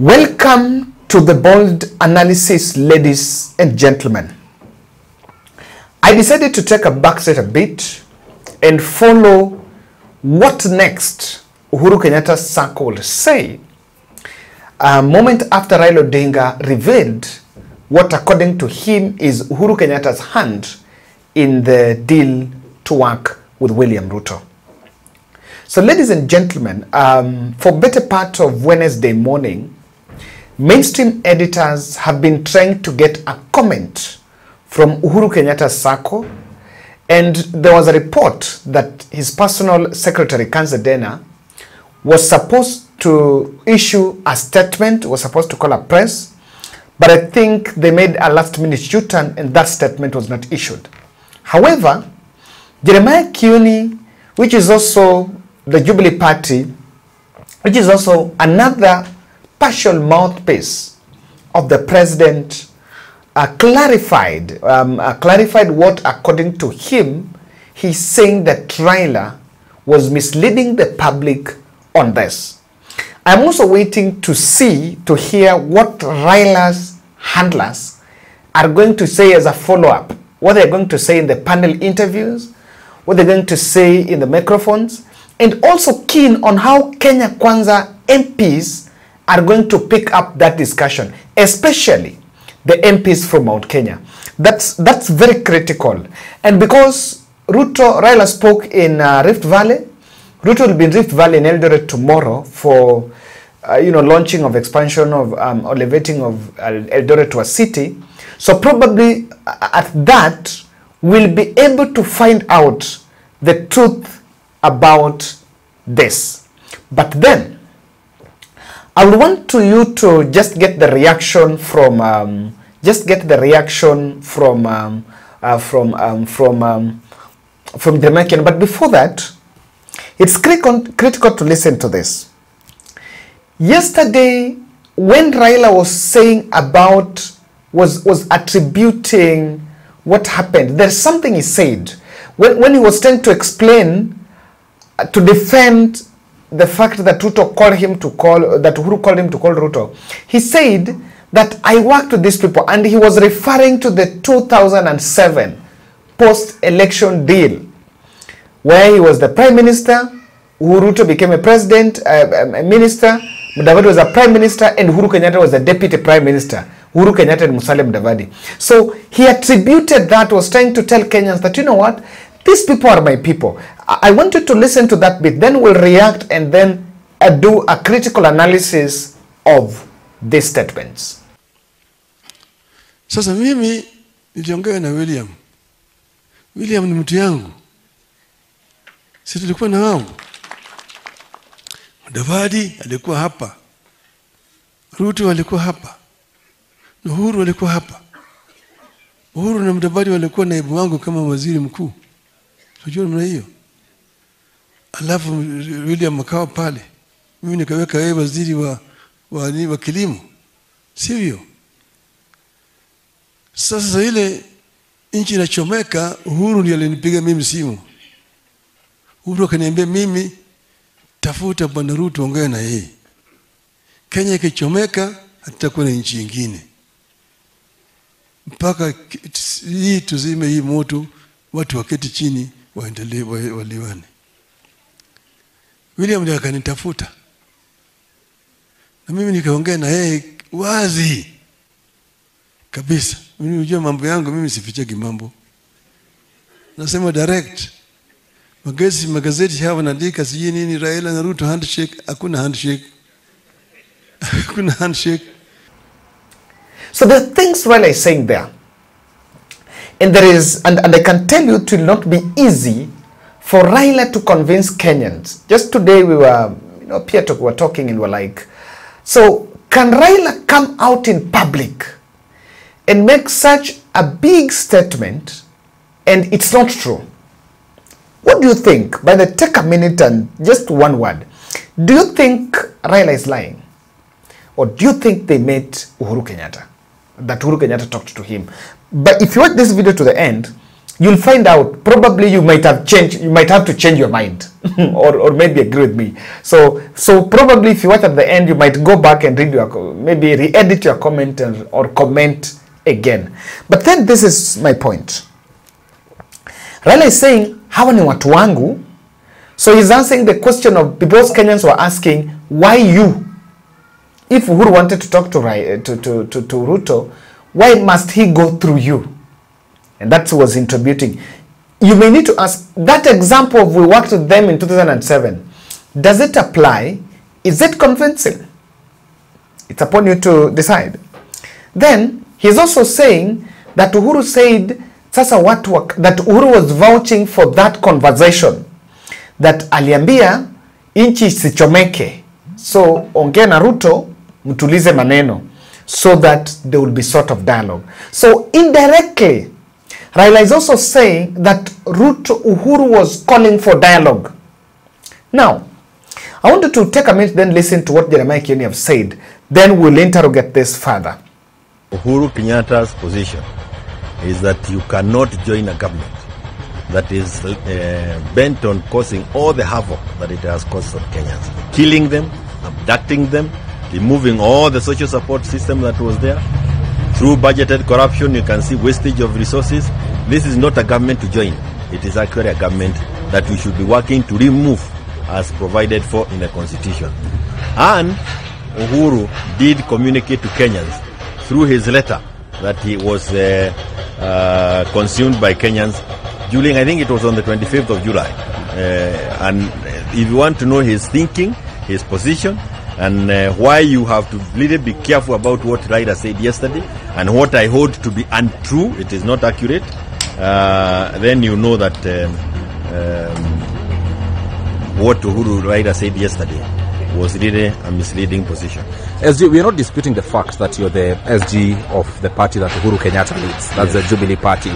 Welcome to the bold analysis, ladies and gentlemen. I decided to take a backseat a bit and follow what next Uhuru Kenyatta's circle say a moment after Raila Odinga revealed what according to him is Uhuru Kenyatta's hand in the deal to work with William Ruto. So ladies and gentlemen, for better part of Wednesday morning, mainstream editors have been trying to get a comment from Uhuru Kenyatta's circle, and there was a report that his personal secretary, Kanzadena, was supposed to issue a statement, was supposed to call a press, but I think they made a last-minute U-turn and that statement was not issued. However, Jeremiah Kioni, which is also the Jubilee Party, which is also another partial mouthpiece of the president, clarified what, according to him, he's saying that Raila was misleading the public on this. I'm also waiting to hear what Raila's handlers are going to say as a follow-up, what they're going to say in the panel interviews, what they're going to say in the microphones, and also keen on how Kenya Kwanza MPs are going to pick up that discussion, especially the MPs from Mount Kenya. That's very critical. And because Raila spoke in Rift Valley, Ruto will be in Rift Valley in Eldoret tomorrow for launching of expansion of elevating of Eldoret to a city. So probably at that we'll be able to find out the truth about this. But then I would want you to just get the reaction from the American. But before that, it's critical to listen to this. Yesterday, when Raila was saying about was attributing what happened, there's something he said when he was trying to explain to defend the fact that Uhuru called him to call Ruto. He said that I worked with these people, and he was referring to the 2007 post-election deal where he was the prime minister, Ruto became a president, a minister, Mudavadi was a prime minister, and Uhuru Kenyatta was the deputy prime minister. Uhuru Kenyatta and Musalia Mudavadi. So he attributed that, was trying to tell Kenyans that, you know what, these people are my people. I want you to listen to that bit, then we'll react and then do a critical analysis of these statements. Sasa mimi niliongea na William. William ni mtu yangu. Sisi tulikuwa na wao. Mudavadi alikuwa hapa. Ruto alikuwa hapa. Uhuru alikuwa hapa. Uhuru na Mudavadi walikuwa naibu wangu kama waziri mkuu. Unajua mna hiyo? Alafu William akawa pale. Mimi nikaweka yeye waziri wa kilimo. Sivyo? Sasa ile nchi inachomeka, Uhuru ndiye alinipiga mimi simu. Uhuru akaniambia mimi tafuta bwana Ruto, ongea na yeye. Kenya ikichomeka hatakuwa na nchi nyingine. Mpaka hii tuzime hii moto, watu waketi chini waendelee waliwane. William ndiye akanitafuta. Na mimi nikaongea na yeye wazi kabisa. Mimi unajua mambo yangu, mimi sifichagi mambo. Nasema direct. Magazeti hapa wanaandika sijui nini Raila na Ruto handshake, hakuna handshake. Hakuna handshake. So the things Raila is saying there, and there is, and I can tell you it will not be easy for Raila to convince Kenyans. Just today we were, Pierre were talking and were like, so can Raila come out in public and make such a big statement and it's not true? What do you think? By the take a minute and just one word. Do you think Raila is lying? Or do you think they met Uhuru Kenyatta? That Uhuru Kenyatta talked to him? But if you watch this video to the end, you'll find out. Probably you might have to change your mind, or maybe agree with me. So probably if you watch at the end, you might go back and read maybe re-edit your comment or comment again. But then this is my point. Raila is saying, hawa ni watu wangu. So he's answering the question of, because Kenyans were asking, why you? If Uhuru wanted to talk to Ruto, why must he go through you? And that was attributing. You may need to ask, that example of we worked with them in 2007, does it apply? Is it convincing? It's upon you to decide. Then, he's also saying that Uhuru said, that Uhuru was vouching for that conversation, that aliambia inchi sichomeke, so ongea na Ruto mtulize maneno, so that there will be sort of dialogue. So indirectly, Raila is also saying that Uhuru was calling for dialogue. Now, I wanted to take a minute, then listen to what Jeremiah Kioni have said. Then we'll interrogate this further. Uhuru Kenyatta's position is that you cannot join a government that is bent on causing all the havoc that it has caused on Kenyans. Killing them, abducting them, removing all the social support system that was there. Through budgeted corruption, you can see wastage of resources. This is not a government to join. It is actually a government that we should be working to remove as provided for in the constitution. And Uhuru did communicate to Kenyans through his letter that he was consumed by Kenyans during, I think it was on the 25th of July. And if you want to know his thinking, his position, and why you have to really be careful about what Raila said yesterday and what I hold to be untrue, it is not accurate, then you know that what Uhuru Raila said yesterday was really a misleading position. SG, we are not disputing the fact that you're the SG of the party that Uhuru Kenyatta leads. That's the Jubilee Party.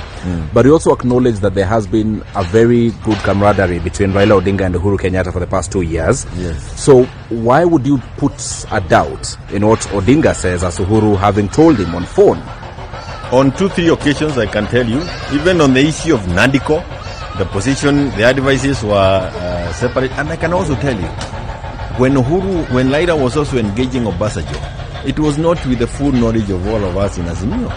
But we also acknowledge that there has been a very good camaraderie between Raila Odinga and Uhuru Kenyatta for the past 2 years. Yes. So why would you put a doubt in what Odinga says as Uhuru having told him on phone? On 2-3 occasions, I can tell you, even on the issue of Nandiko, the position, the advices were separate. And I can also tell you, when Raila was also engaging Obasanjo, it was not with the full knowledge of all of us in Azimio.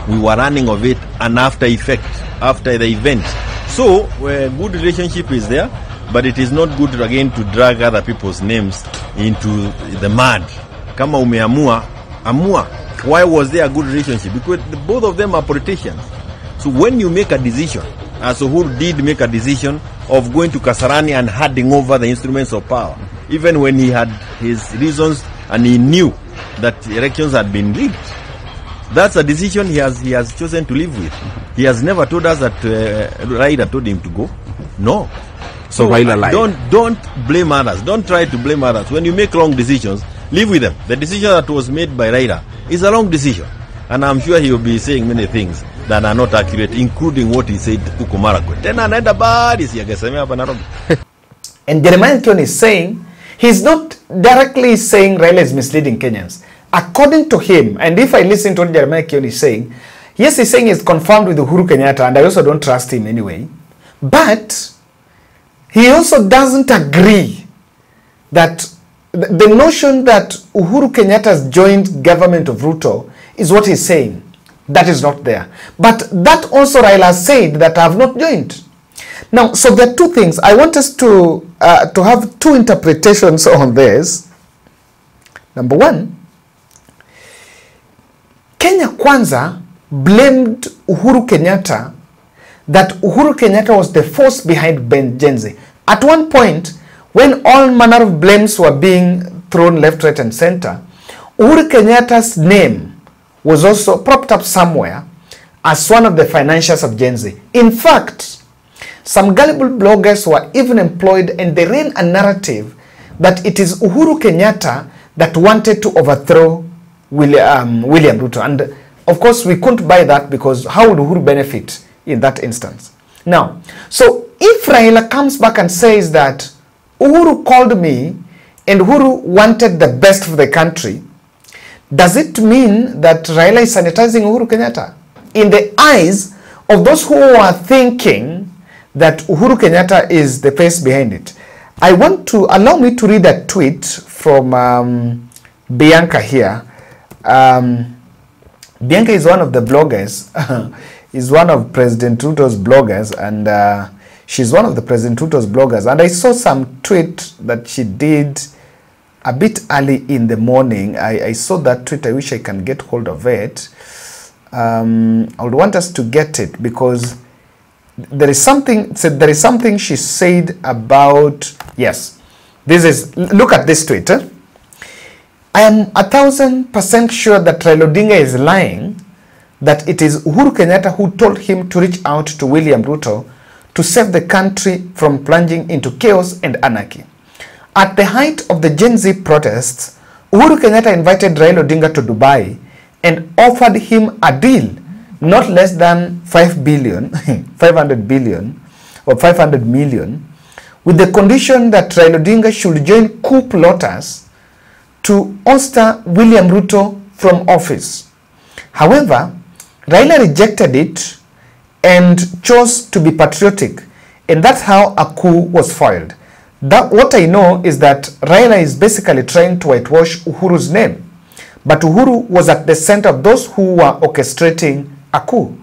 We were running of it and after the event. So, good relationship is there, but it is not good again to drag other people's names into the mud. Kama umeamua, amua. Why was there a good relationship? Because both of them are politicians. So when you make a decision, as Uhuru did make a decision of going to Kasarani and handing over the instruments of power, even when he had his reasons and he knew that elections had been rigged. That's a decision he has chosen to live with. He has never told us that Raila told him to go. No. So Raila lied. Don't blame others. Don't try to blame others. When you make wrong decisions, live with them. The decision that was made by Raila is a wrong decision. And I'm sure he will be saying many things that are not accurate, including what he said huko Marakwet. Tena anaenda badi siyagesemea hapa Nairobi. And Jeremiah Kioni is saying, he's not directly saying Raila is misleading Kenyans. According to him, and if I listen to what Jeremiah Kioni is saying, yes, he's saying he's confirmed with Uhuru Kenyatta, and I also don't trust him anyway. But he also doesn't agree that the notion that Uhuru Kenyatta's joined government of Ruto is what he's saying. That is not there. But that also Raila said that I have not joined. Now, so there are two things. I want us to have two interpretations on this. Number one, Kenya Kwanza blamed Uhuru Kenyatta that Uhuru Kenyatta was the force behind Gen Z. At one point, when all manner of blames were being thrown left, right, and center, Uhuru Kenyatta's name was also propped up somewhere as one of the financiers of Gen Z. In fact, some gullible bloggers were even employed, and they ran a narrative that it is Uhuru Kenyatta that wanted to overthrow William Ruto. And of course, we couldn't buy that, because how would Uhuru benefit in that instance? Now, so if Raila comes back and says that Uhuru called me and Uhuru wanted the best for the country, does it mean that Raila is sanitizing Uhuru Kenyatta? In the eyes of those who are thinking that Uhuru Kenyatta is the face behind it, I want to allow me to read a tweet from Bianca here. Bianca is one of the bloggers, is one of President Ruto's bloggers, and she's one of the President Ruto's bloggers. And I saw some tweet that she did a bit early in the morning. I saw that tweet. I wish I can get hold of it. I would want us to get it because there is something she said about, yes, this is, look at this tweet. I am 1,000% sure that Raila Odinga is lying, that it is Uhuru Kenyatta who told him to reach out to William Ruto to save the country from plunging into chaos and anarchy. At the height of the Gen Z protests, Uhuru Kenyatta invited Raila Odinga to Dubai and offered him a deal not less than 500 billion or 500 million, with the condition that Raila Odinga should join coup plotters to oust William Ruto from office. However, Raila rejected it and chose to be patriotic, and that's how a coup was foiled. What I know is that Raila is basically trying to whitewash Uhuru's name, but Uhuru was at the center of those who were orchestrating a coup.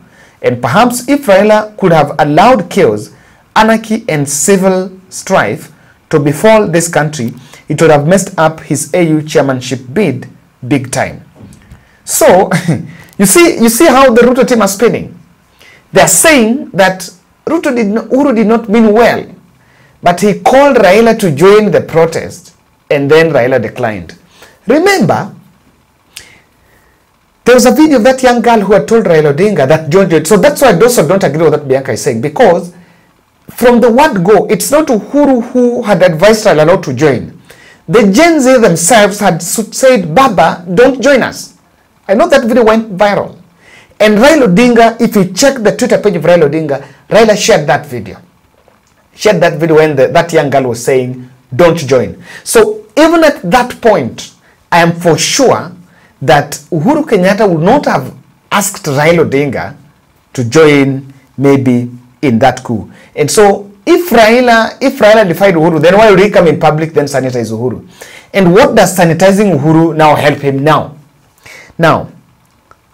And perhaps if Raila could have allowed chaos, anarchy and civil strife to befall this country, it would have messed up his AU chairmanship bid big time. So, you see how the Ruto team are spinning. They are saying that Uhuru did not mean well, but he called Raila to join the protest, and then Raila declined. Remember, there was a video of that young girl who had told Raila Odinga that joined. So that's why I also don't agree with what Bianca is saying, because from the word go, it's not Uhuru who had advised Raila not to join. The Gen Z themselves had said, Baba, don't join us. I know that video went viral. And Raila Odinga, if you check the Twitter page of Raila Odinga, Raila shared that video. Shared that video when that young girl was saying, don't join. So even at that point, I am for sure that Uhuru Kenyatta would not have asked Raila Odinga to join maybe in that coup. And so if Raila defied Uhuru, then why would he come in public then sanitize Uhuru? And what does sanitizing Uhuru now help him now? Now,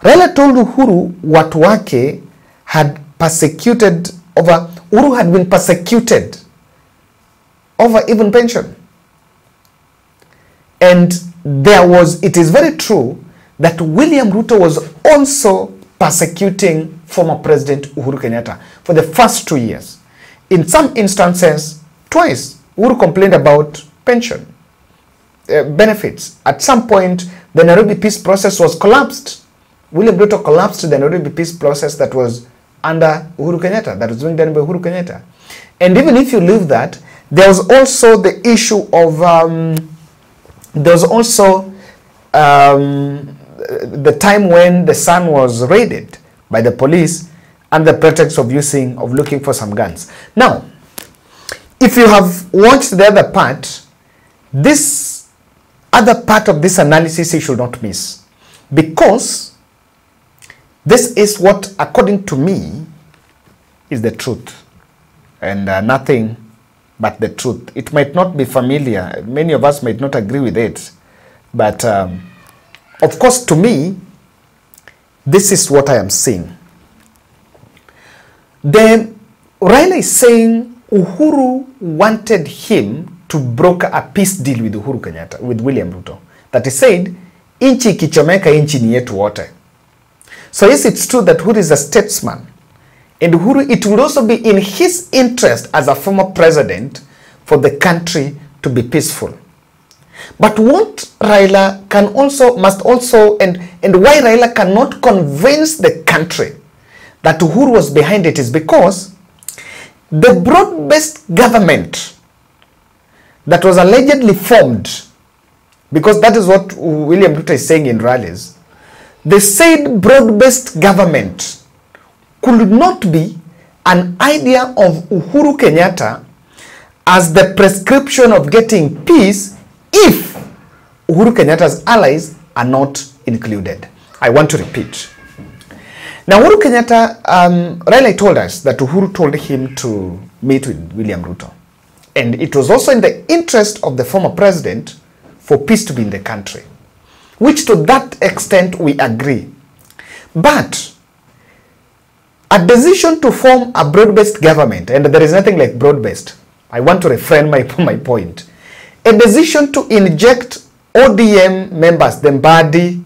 Raila told Uhuru watu wake had persecuted over, Uhuru had been persecuted over even pension. And it is very true that William Ruto was also persecuting former President Uhuru Kenyatta for the first 2 years. In some instances, twice, Uhuru complained about pension benefits. At some point, the Nairobi peace process was collapsed. William Ruto collapsed the Nairobi peace process that was under Uhuru Kenyatta, that was being done by Uhuru Kenyatta. And even if you leave that, there was also the issue of, there was also the time when the son was raided by the police under the pretext of looking for some guns. Now, if you have watched the other part, this other part of this analysis you should not miss, because this is what, according to me, is the truth, and nothing but the truth. It might not be familiar. Many of us might not agree with it, but of course, to me, this is what I am seeing. Then Raila is saying Uhuru wanted him to broker a peace deal with Uhuru Kenyatta, with William Ruto. That he said, inchi ikichomeka inchi ni yetu wote. So yes, it's true that Uhuru is a statesman. And Uhuru, it would also be in his interest as a former president for the country to be peaceful. But what Raila must also, and why Raila cannot convince the country that Uhuru was behind it is because the broad-based government that was allegedly formed, because that is what William Ruto is saying in rallies, they said broad-based government could not be an idea of Uhuru Kenyatta as the prescription of getting peace if Uhuru Kenyatta's allies are not included. I want to repeat. Now, Uhuru Kenyatta, Raila told us that Uhuru told him to meet with William Ruto. And it was also in the interest of the former president for peace to be in the country, which to that extent we agree. But a decision to form a broad-based government, and there is nothing like broad-based, I want to refrain my point. A decision to inject ODM members, the Mbadi,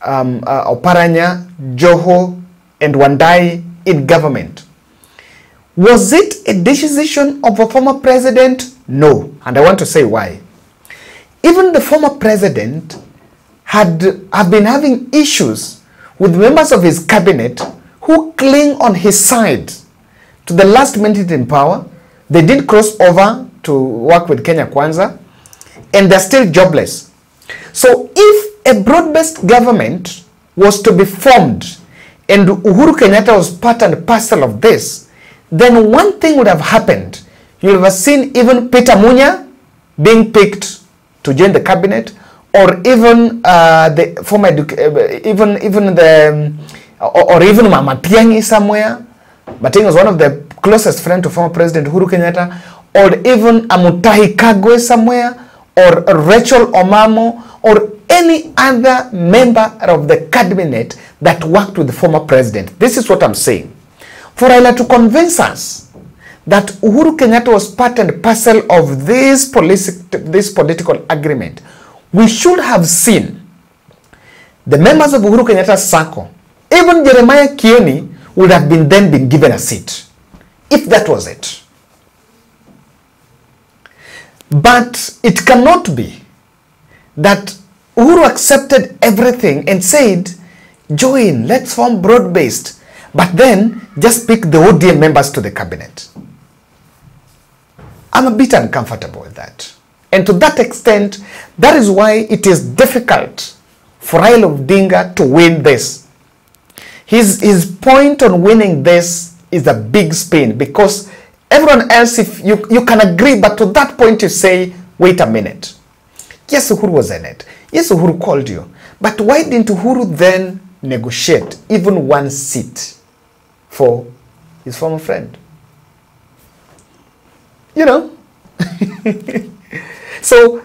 Oparanya, Joho, and Wandai in government. Was it a decision of a former president? No. And I want to say why. Even the former president have been having issues with members of his cabinet who cling on his side to the last minute in power. They did cross over to work with Kenya Kwanza, and they're still jobless. So if a broad-based government was to be formed and Uhuru Kenyatta was part and parcel of this, then one thing would have happened. You would have seen even Peter Munya being picked to join the cabinet, or even the former even Mama Tiangi somewhere. Matiang'i was one of the closest friends to former President Uhuru Kenyatta, or even Amutahi Kagwe somewhere, or Rachel Omamo, or any other member of the cabinet that worked with the former president. This is what I'm saying. For Raila to convince us that Uhuru Kenyatta was part and parcel of this political agreement, we should have seen the members of Uhuru Kenyatta's circle, even Jeremiah Kioni, would have been given a seat, if that was it. But it cannot be that Uhuru accepted everything and said, join, let's form broad-based, but then just pick the ODM members to the cabinet. I'm a bit uncomfortable with that. And to that extent, that is why it is difficult for Raila Odinga to win this. His point on winning this is a big spin, because everyone else, if you can agree, but to that point you say, wait a minute. Yes, Uhuru was in it. Yes, Uhuru called you. But why didn't Uhuru then negotiate even one seat for his former friend? You know? So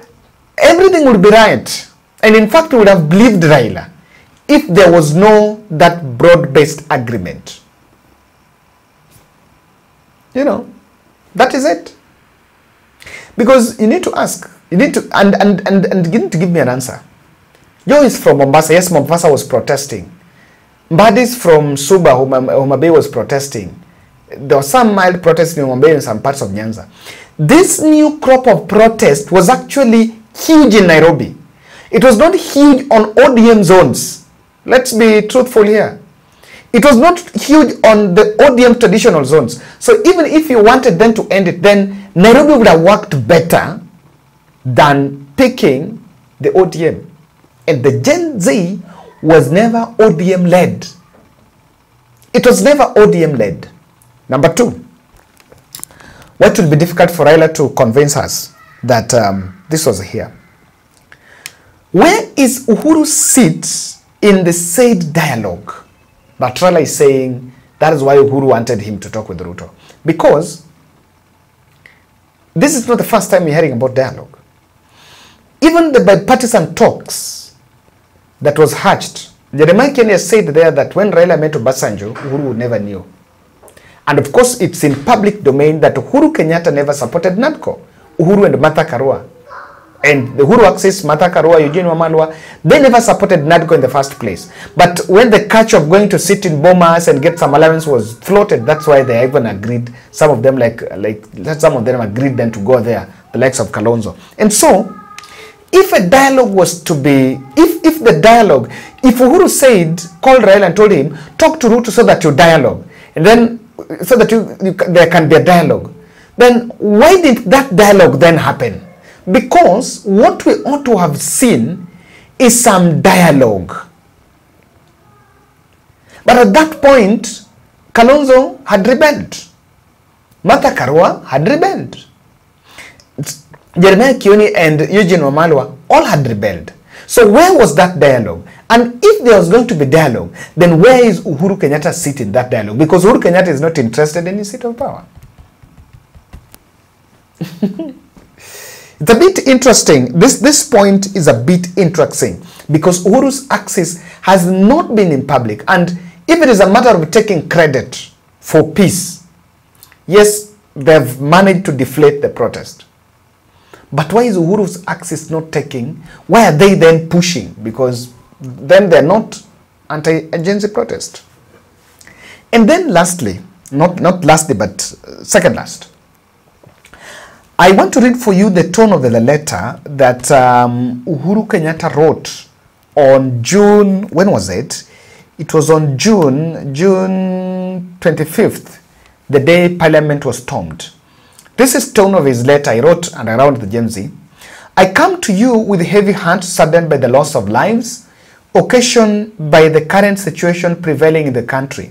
everything would be right. And in fact, we would have believed Raila if there was no that broad-based agreement. You know, that is it. Because you need to ask, you need to, and you need to give me an answer. Joe is from Mombasa. Yes, Mombasa was protesting. Mbadi is from Suba, Homa Bay was protesting. There was some mild protesting in Homa Bay and some parts of Nyanza. This new crop of protest was actually huge in Nairobi. It was not huge on ODM zones. Let's be truthful here. It was not huge on the ODM traditional zones. So even if you wanted them to end it, then Nairobi would have worked better than picking the ODM. And the Gen Z was never ODM led. It was never ODM led. Number two, what will be difficult for Raila to convince us that this was here. Where is Uhuru's seat in the said dialogue? But Raila is saying that is why Uhuru wanted him to talk with Ruto. Because this is not the first time we're hearing about dialogue. Even the bipartisan talks that was hatched, Jeremiah Kenya said there that when Raila met Obasanjo, Uhuru never knew. And of course, it's in public domain that Uhuru Kenyatta never supported NADCO. Uhuru and Martha Karua. And the Uhuru Axis, Martha Karua, Eugene Wamalwa, they never supported NADCO in the first place. But when the catch of going to sit in Bomas and get some allowance was floated, that's why they even agreed. Some of them some of them agreed then to go there, the likes of Kalonzo. And so, if a dialogue was to be, if Uhuru said, called Raila and told him, talk to Ruto so that you dialogue, and then so that there can be a dialogue, then why did that dialogue then happen? Because what we ought to have seen is some dialogue. But at that point, Kalonzo had rebelled. Martha Karua had rebelled. Jeremiah Kioni and Eugene Wamalwa all had rebelled. So where was that dialogue? And if there was going to be dialogue, then where is Uhuru Kenyatta's seat in that dialogue? Because Uhuru Kenyatta is not interested in his seat of power. It's a bit interesting. This point is a bit interesting because Uhuru's axis has not been in public. And if it is a matter of taking credit for peace, yes, they've managed to deflate the protest. But why is Uhuru's axis not taking? Why are they then pushing? Because then they're not anti-agency protest. And then lastly, not lastly, but second last, I want to read for you the tone of the letter that Uhuru Kenyatta wrote on June, when was it? It was on June 25th, the day Parliament was stormed. This is tone of his letter he wrote and around the Gen Z. I come to you with heavy heart saddened by the loss of lives occasioned by the current situation prevailing in the country.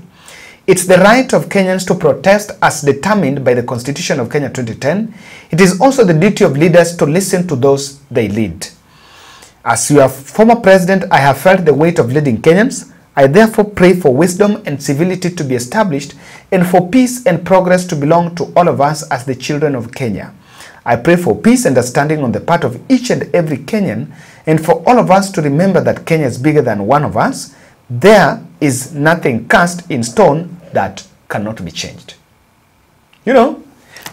It's the right of Kenyans to protest as determined by the Constitution of Kenya 2010. It is also the duty of leaders to listen to those they lead. As your former president, I have felt the weight of leading Kenyans. I therefore pray for wisdom and civility to be established and for peace and progress to belong to all of us as the children of Kenya. I pray for peace and understanding on the part of each and every Kenyan and for all of us to remember that Kenya is bigger than one of us. There is nothing cast in stone that cannot be changed. You know?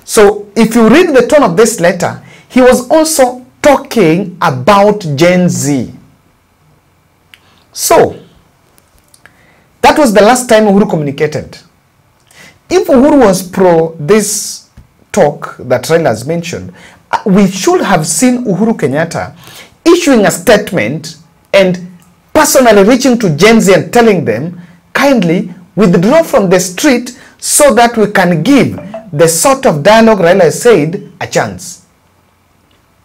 So if you read the tone of this letter, he was also talking about Gen Z. So, that was the last time Uhuru communicated. If Uhuru was pro this talk that Raila has mentioned, we should have seen Uhuru Kenyatta issuing a statement and personally reaching to Gen Z and telling them, kindly withdraw from the street so that we can give the sort of dialogue Raila has said a chance.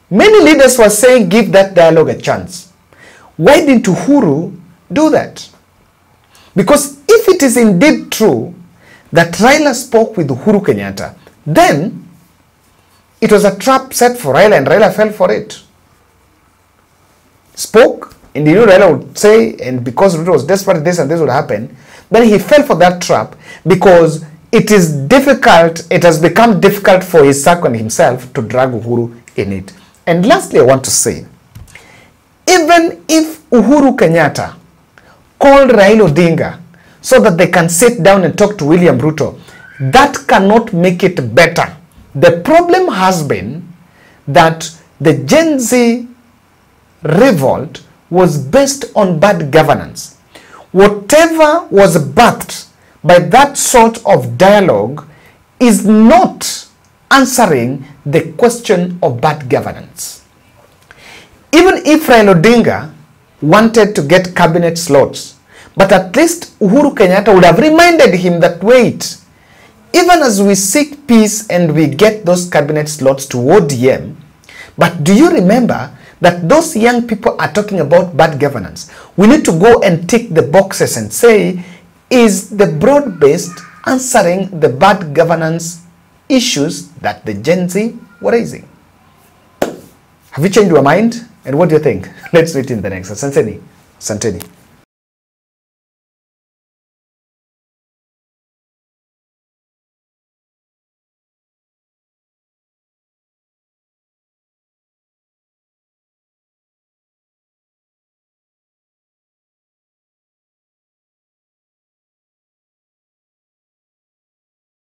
Many leaders were saying give that dialogue a chance. Why didn't Uhuru do that? Because if it is indeed true that Raila spoke with Uhuru Kenyatta, then it was a trap set for Raila and Raila fell for it. Spoke, and you know Raila would say, and because Ruto was desperate, this and this would happen, then he fell for that trap because it is difficult, it has become difficult for his circle and himself to drag Uhuru in it. And lastly, I want to say, even if Uhuru Kenyatta called Raila Odinga so that they can sit down and talk to William Ruto, that cannot make it better. The problem has been that the Gen Z revolt was based on bad governance. Whatever was birthed by that sort of dialogue is not answering the question of bad governance. Even if Raila Odinga wanted to get cabinet slots, but at least Uhuru Kenyatta would have reminded him that, wait, even as we seek peace and we get those cabinet slots to ODM, but do you remember that those young people are talking about bad governance? We need to go and tick the boxes and say, is the broad-based answering the bad governance issues that the Gen Z were raising? Have you changed your mind? And what do you think? Let's meet in the next. Santeni.